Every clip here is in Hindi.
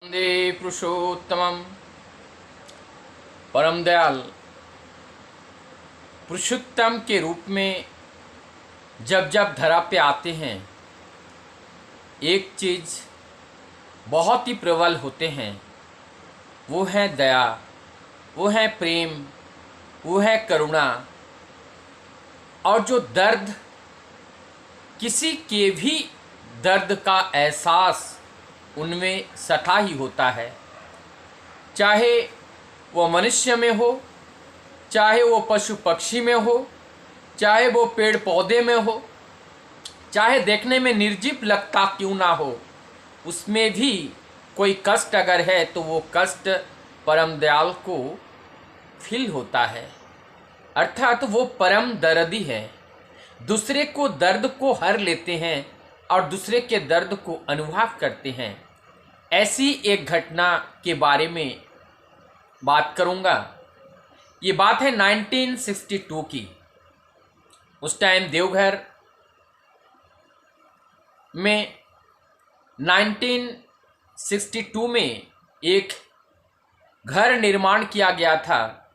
वंदे पुरुषोत्तमम। परम दयाल पुरुषोत्तम के रूप में जब जब धरा पे आते हैं, एक चीज़ बहुत ही प्रबल होते हैं। वो है दया, वो है प्रेम, वो है करुणा। और जो दर्द, किसी के भी दर्द का एहसास उनमें सटा ही होता है, चाहे वो मनुष्य में हो, चाहे वो पशु पक्षी में हो, चाहे वो पेड़ पौधे में हो, चाहे देखने में निर्जीव लगता क्यों ना हो, उसमें भी कोई कष्ट अगर है तो वो कष्ट परम दयाल को फील होता है। अर्थात वो परम दर्दी है, दूसरे को दर्द को हर लेते हैं और दूसरे के दर्द को अनुभव करते हैं। ऐसी एक घटना के बारे में बात करूंगा। ये बात है 1962 की। उस टाइम देवघर में 1962 में एक घर निर्माण किया गया था,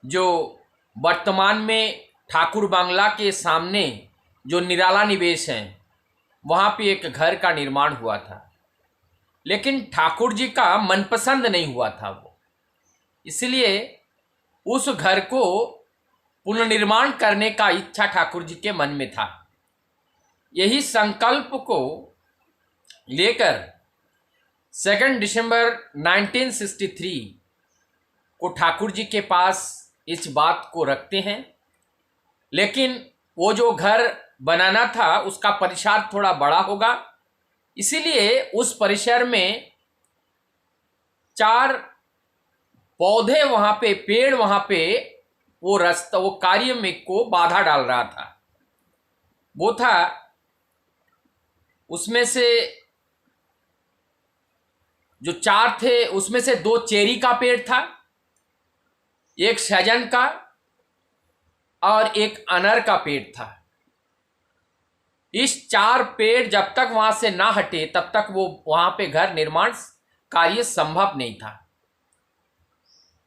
जो वर्तमान में ठाकुर बांग्ला के सामने जो निराला निवेश है, वहाँ पे एक घर का निर्माण हुआ था। लेकिन ठाकुर जी का मनपसंद नहीं हुआ था वो, इसलिए उस घर को पुनर्निर्माण करने का इच्छा ठाकुर जी के मन में था। यही संकल्प को लेकर 2 दिसंबर 1963 को ठाकुर जी के पास इस बात को रखते हैं। लेकिन वो जो घर बनाना था उसका परिसर थोड़ा बड़ा होगा, इसीलिए उस परिसर में 4 पौधे वहाँ पे, पेड़ वहाँ पे, वो रास्ता, वो कार्य में को बाधा डाल रहा था। वो था, उसमें से जो 4 थे उसमें से 2 चेरी का पेड़ था, एक सहजन का और एक अनार का पेड़ था। इस 4 पेड़ जब तक वहां से ना हटे तब तक वो वहां पे घर निर्माण कार्य संभव नहीं था।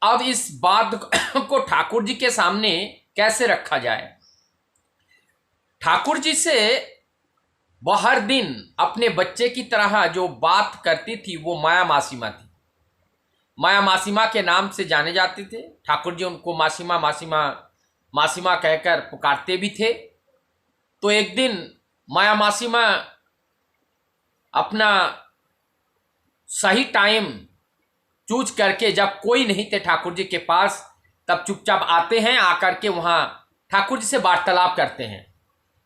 अब इस बात को ठाकुर जी के सामने कैसे रखा जाए? ठाकुर जी से वह हर दिन अपने बच्चे की तरह जो बात करती थी वो माया मासीमा थी। माया मासीमा के नाम से जाने जाते थे। ठाकुर जी उनको मासीमा मासीमा मासीमा कहकर पुकारते भी थे। तो एक दिन माया मासीमा अपना सही टाइम चूज करके, जब कोई नहीं थे ठाकुर जी के पास, तब चुपचाप आते हैं, आकर के वहाँ ठाकुर जी से वार्तालाप करते हैं।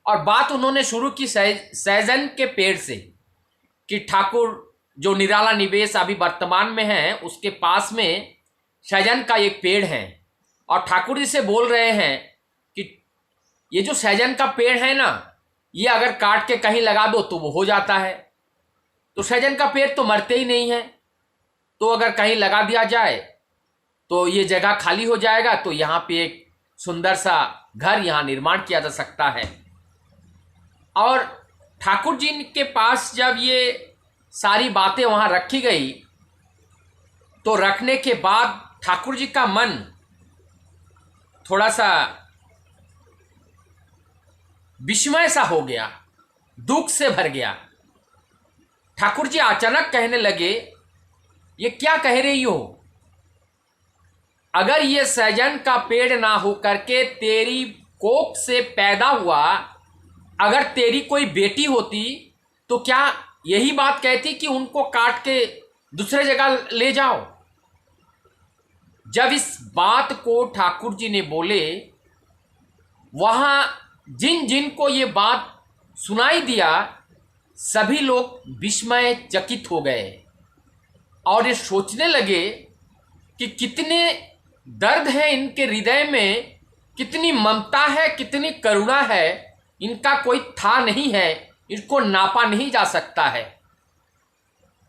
और बात उन्होंने शुरू की सहजन के पेड़ से, कि ठाकुर जो निराला निवेश अभी वर्तमान में है उसके पास में सहजन का एक पेड़ है, और ठाकुर जी से बोल रहे हैं कि ये जो सहजन का पेड़ है ना, ये अगर काट के कहीं लगा दो तो वो हो जाता है। तो सहजन का पेड़ तो मरते ही नहीं है, तो अगर कहीं लगा दिया जाए तो ये जगह खाली हो जाएगा, तो यहाँ पे एक सुंदर सा घर यहाँ निर्माण किया जा सकता है। और ठाकुर जी के पास जब ये सारी बातें वहाँ रखी गई, तो रखने के बाद ठाकुर जी का मन थोड़ा सा विस्मय सा हो गया, दुख से भर गया। ठाकुर जी अचानक कहने लगे, ये क्या कह रही हो? अगर ये सहजन का पेड़ ना हो करके तेरी कोख से पैदा हुआ, अगर तेरी कोई बेटी होती तो क्या यही बात कहती कि उनको काट के दूसरे जगह ले जाओ? जब इस बात को ठाकुर जी ने बोले, वहां जिन जिन को ये बात सुनाई दिया, सभी लोग विस्मय चकित हो गए और ये सोचने लगे कि कितने दर्द है इनके हृदय में, कितनी ममता है, कितनी करुणा है, इनका कोई था नहीं है, इनको नापा नहीं जा सकता है।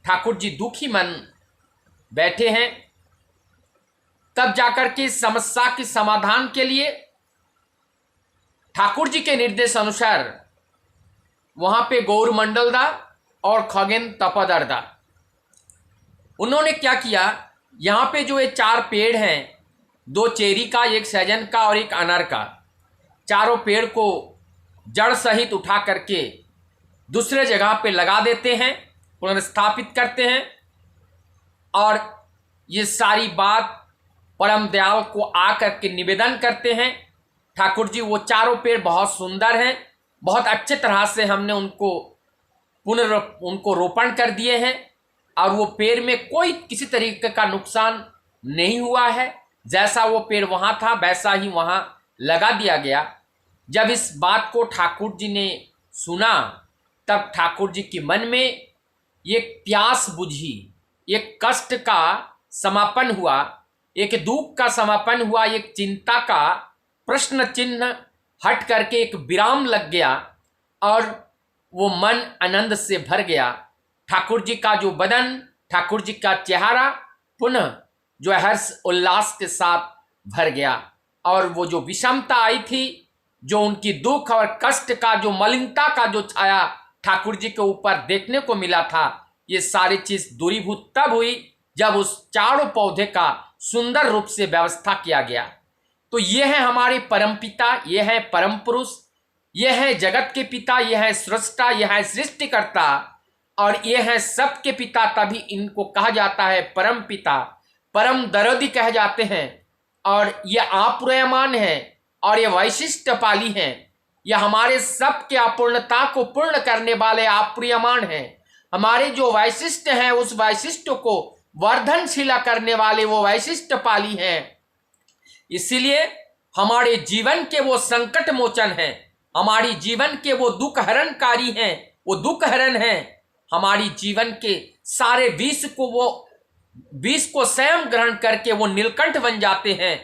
ठाकुर जी दुखी मन बैठे हैं। तब जाकर के इस समस्या के समाधान के लिए ठाकुर जी के निर्देश अनुसार वहां पे गौर मंडल दा और खगेन तपदर दा उन्होंने क्या किया, यहाँ पे जो ये 4 पेड़ हैं, 2 चेरी का, 1 सहजन का और 1 अनार का, चारों पेड़ को जड़ सहित उठा करके दूसरे जगह पे लगा देते हैं, पुनर्स्थापित करते हैं। और ये सारी बात परम दयाल को आकर के निवेदन करते हैं, ठाकुर जी वो चारों पेड़ बहुत सुंदर हैं, बहुत अच्छे तरह से हमने उनको रोपण कर दिए हैं और वो पेड़ में कोई किसी तरीके का नुकसान नहीं हुआ है। जैसा वो पेड़ वहाँ था वैसा ही वहाँ लगा दिया गया। जब इस बात को ठाकुर जी ने सुना तब ठाकुर जी के मन में एक प्यास बुझी, एक कष्ट का समापन हुआ, एक दुख का समापन हुआ, एक चिंता का प्रश्न चिन्ह हट करके एक विराम लग गया और वो मन आनंद से भर गया। ठाकुर जी का जो बदन, ठाकुर जी का चेहरा पुनः जो हर्ष उल्लास के साथ भर गया और वो जो विषमता आई थी, जो उनकी दुख और कष्ट का, जो मलिनता का जो छाया ठाकुर जी के ऊपर देखने को मिला था, ये सारी चीज दूरीभूत तब हुई जब उस चारों पौधे का सुंदर रूप से व्यवस्था किया गया। तो ये है हमारे परमपिता, ये है परम पुरुष, ये है जगत के पिता, ये है सृष्टा, यह है सृष्टिकर्ता और ये है सबके पिता। तभी इनको कहा जाता है परम पिता, परम दरदी कह जाते हैं। और ये अपूर्यमान है और ये वैशिष्ट पाली हैं, यह हमारे सबके अपूर्णता को पूर्ण करने वाले अपूर्यमान हैं। हमारे जो वैशिष्ट हैं उस वैशिष्ट को वर्धनशीला करने वाले वो वैशिष्ट पाली हैं। इसीलिए हमारे जीवन के वो संकट मोचन हैं, हमारी जीवन के वो दुख हरणकारी हैं, वो दुख हरण हैं। हमारी जीवन के सारे विष को स्वयं ग्रहण करके वो नीलकंठ बन जाते हैं।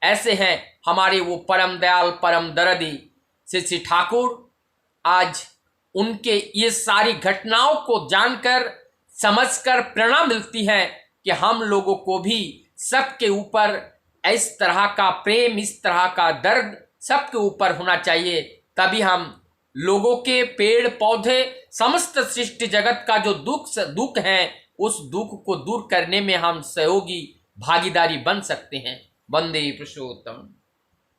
ऐसे हैं हमारे वो परम दयाल परम दरदी श्री ठाकुर। आज उनके ये सारी घटनाओं को जानकर समझकर प्रेरणा मिलती है कि हम लोगों को भी सबके ऊपर इस तरह का प्रेम, इस तरह का दर्द सबके ऊपर होना चाहिए। तभी हम लोगों के, पेड़ पौधे, समस्त सृष्टि जगत का जो दुख है उस दुख को दूर करने में हम सहयोगी भागीदारी बन सकते हैं। वंदे पुरुषोत्तम।